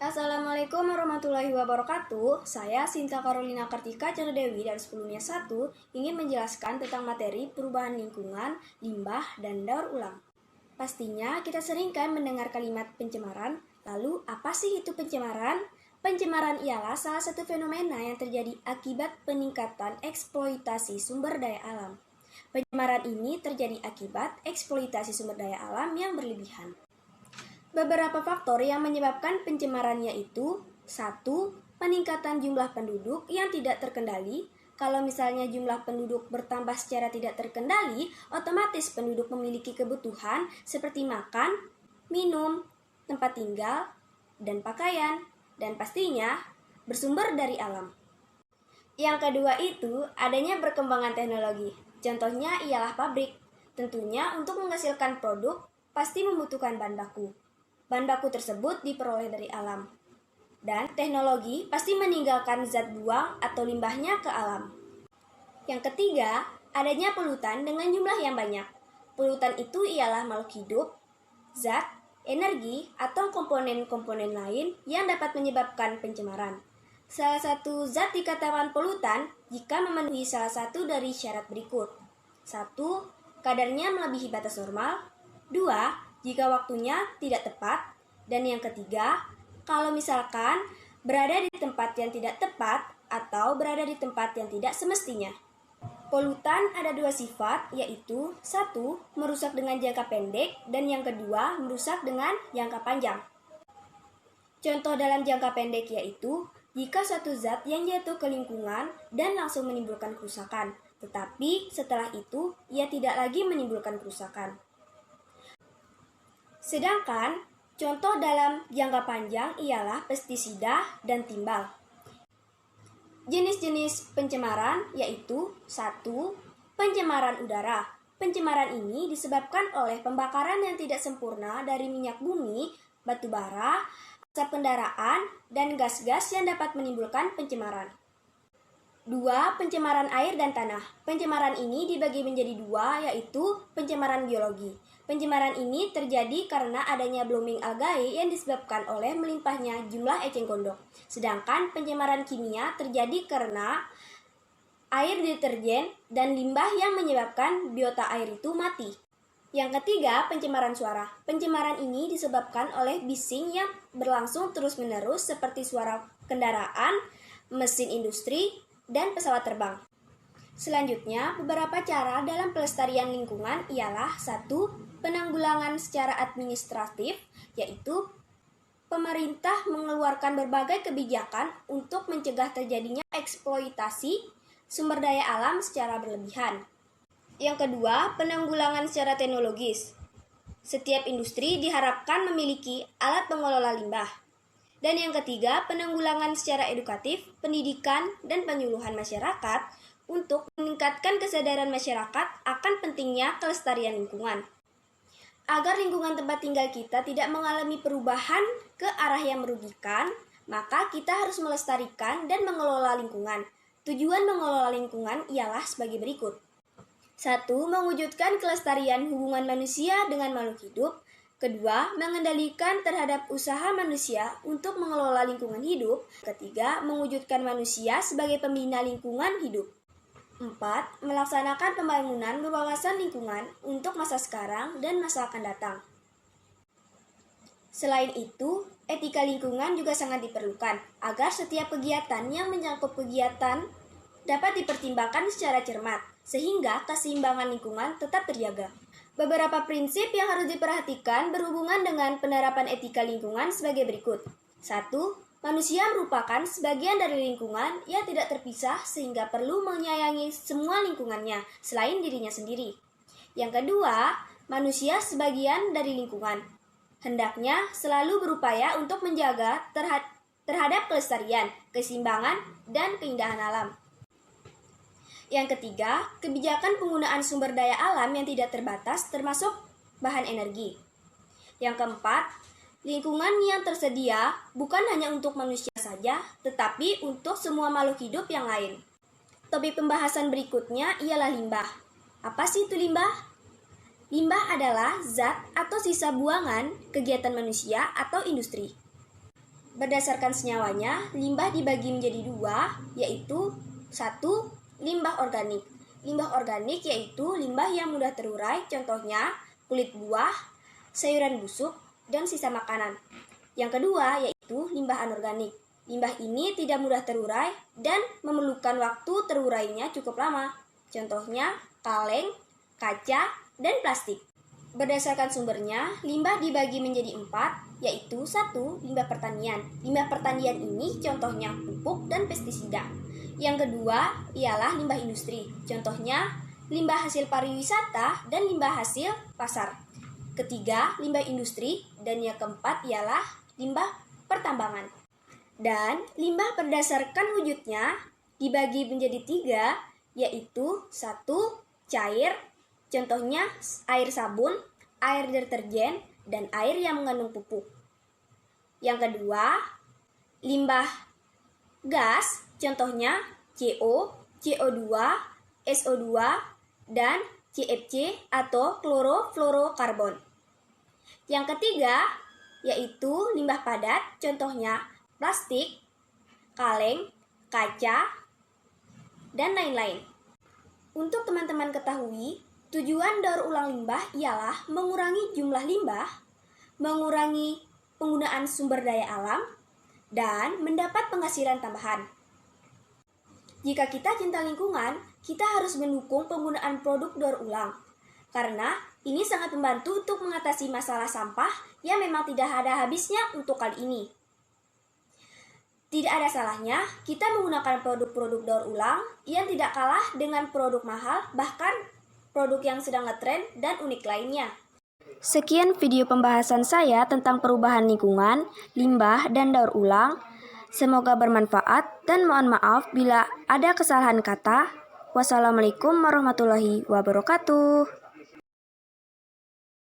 Assalamualaikum warahmatullahi wabarakatuh. Saya Sinta Carolina Kartika Dewi dari 10-1 ingin menjelaskan tentang materi perubahan lingkungan, limbah, dan daur ulang. Pastinya kita sering kan mendengar kalimat pencemaran. Lalu apa sih itu pencemaran? Pencemaran ialah salah satu fenomena yang terjadi akibat peningkatan eksploitasi sumber daya alam. Pencemaran ini terjadi akibat eksploitasi sumber daya alam yang berlebihan. Beberapa faktor yang menyebabkan pencemaran yaitu 1. Peningkatan jumlah penduduk yang tidak terkendali. Kalau misalnya jumlah penduduk bertambah secara tidak terkendali, otomatis penduduk memiliki kebutuhan seperti makan, minum, tempat tinggal, dan pakaian, dan pastinya bersumber dari alam. Yang kedua itu adanya perkembangan teknologi. Contohnya ialah pabrik. Tentunya untuk menghasilkan produk pasti membutuhkan bahan baku. Bahan baku tersebut diperoleh dari alam. Dan teknologi pasti meninggalkan zat buang atau limbahnya ke alam. Yang ketiga, adanya polutan dengan jumlah yang banyak. Polutan itu ialah makhluk hidup, zat, energi, atau komponen-komponen lain yang dapat menyebabkan pencemaran. Salah satu zat dikatakan polutan jika memenuhi salah satu dari syarat berikut. 1. Kadarnya melebihi batas normal. 2. Jika waktunya tidak tepat. Dan yang ketiga, kalau misalkan berada di tempat yang tidak tepat atau berada di tempat yang tidak semestinya. Polutan ada dua sifat, yaitu 1. Merusak dengan jangka pendek, dan yang kedua, merusak dengan jangka panjang. Contoh dalam jangka pendek yaitu, jika suatu zat yang jatuh ke lingkungan dan langsung menimbulkan kerusakan, tetapi setelah itu ia tidak lagi menimbulkan kerusakan. Sedangkan, contoh dalam jangka panjang ialah pestisida dan timbal. Jenis-jenis pencemaran yaitu 1. Pencemaran udara. Pencemaran ini disebabkan oleh pembakaran yang tidak sempurna dari minyak bumi, batu bara, asap kendaraan, dan gas-gas yang dapat menimbulkan pencemaran. 2. Pencemaran air dan tanah. Pencemaran ini dibagi menjadi dua, yaitu pencemaran biologi. Pencemaran ini terjadi karena adanya blooming algae yang disebabkan oleh melimpahnya jumlah eceng gondok. Sedangkan pencemaran kimia terjadi karena air deterjen dan limbah yang menyebabkan biota air itu mati. Yang ketiga, pencemaran suara. Pencemaran ini disebabkan oleh bising yang berlangsung terus-menerus seperti suara kendaraan, mesin industri, dan pesawat terbang. Selanjutnya, beberapa cara dalam pelestarian lingkungan ialah 1. Penanggulangan secara administratif, yaitu pemerintah mengeluarkan berbagai kebijakan untuk mencegah terjadinya eksploitasi sumber daya alam secara berlebihan. Yang kedua, penanggulangan secara teknologis. Setiap industri diharapkan memiliki alat pengelola limbah. Dan yang ketiga, penanggulangan secara edukatif, pendidikan, dan penyuluhan masyarakat untuk meningkatkan kesadaran masyarakat akan pentingnya kelestarian lingkungan. Agar lingkungan tempat tinggal kita tidak mengalami perubahan ke arah yang merugikan, maka kita harus melestarikan dan mengelola lingkungan. Tujuan mengelola lingkungan ialah sebagai berikut. 1. Mewujudkan kelestarian hubungan manusia dengan makhluk hidup. 2. Mengendalikan terhadap usaha manusia untuk mengelola lingkungan hidup. 3. Mewujudkan manusia sebagai pembina lingkungan hidup. 4. Melaksanakan pembangunan berwawasan lingkungan untuk masa sekarang dan masa akan datang. Selain itu, etika lingkungan juga sangat diperlukan agar setiap kegiatan yang menyangkut kegiatan dapat dipertimbangkan secara cermat, sehingga keseimbangan lingkungan tetap terjaga. Beberapa prinsip yang harus diperhatikan berhubungan dengan penerapan etika lingkungan sebagai berikut. 1. Manusia merupakan sebagian dari lingkungan yang tidak terpisah sehingga perlu menyayangi semua lingkungannya selain dirinya sendiri. Yang kedua, manusia sebagian dari lingkungan. Hendaknya selalu berupaya untuk menjaga terhadap kelestarian, keseimbangan, dan keindahan alam. Yang ketiga, kebijakan penggunaan sumber daya alam yang tidak terbatas termasuk bahan energi. Yang keempat, lingkungan yang tersedia bukan hanya untuk manusia saja, tetapi untuk semua makhluk hidup yang lain. Topik pembahasan berikutnya ialah limbah. Apa sih itu limbah? Limbah adalah zat atau sisa buangan kegiatan manusia atau industri. Berdasarkan senyawanya, limbah dibagi menjadi dua, yaitu 1. Limbah organik. Limbah organik yaitu limbah yang mudah terurai, contohnya kulit buah, sayuran busuk, dan sisa makanan. Yang kedua yaitu limbah anorganik. Limbah ini tidak mudah terurai dan memerlukan waktu terurainya cukup lama, contohnya kaleng, kaca, dan plastik. Berdasarkan sumbernya, limbah dibagi menjadi 4, yaitu 1. Limbah pertanian. Limbah pertanian ini contohnya pupuk dan pestisida. Yang kedua ialah limbah industri, contohnya limbah hasil pariwisata dan limbah hasil pasar. Ketiga, limbah industri, dan yang keempat ialah limbah pertambangan. Dan limbah berdasarkan wujudnya dibagi menjadi 3, yaitu 1. Cair, contohnya air sabun, air deterjen, dan air yang mengandung pupuk. Yang kedua, limbah gas, contohnya CO, CO2, SO2, dan CFC atau klorofluorokarbon. Yang ketiga, yaitu limbah padat, contohnya plastik, kaleng, kaca, dan lain-lain. Untuk teman-teman ketahui, tujuan daur ulang limbah ialah mengurangi jumlah limbah, mengurangi penggunaan sumber daya alam, dan mendapat penghasilan tambahan. Jika kita cinta lingkungan, kita harus mendukung penggunaan produk daur ulang, karena ini sangat membantu untuk mengatasi masalah sampah yang memang tidak ada habisnya untuk kali ini. Tidak ada salahnya kita menggunakan produk-produk daur ulang yang tidak kalah dengan produk mahal, bahkan produk yang sedang ngetren dan unik lainnya. Sekian video pembahasan saya tentang perubahan lingkungan, limbah, dan daur ulang. Semoga bermanfaat dan mohon maaf bila ada kesalahan kata. Wassalamualaikum warahmatullahi wabarakatuh.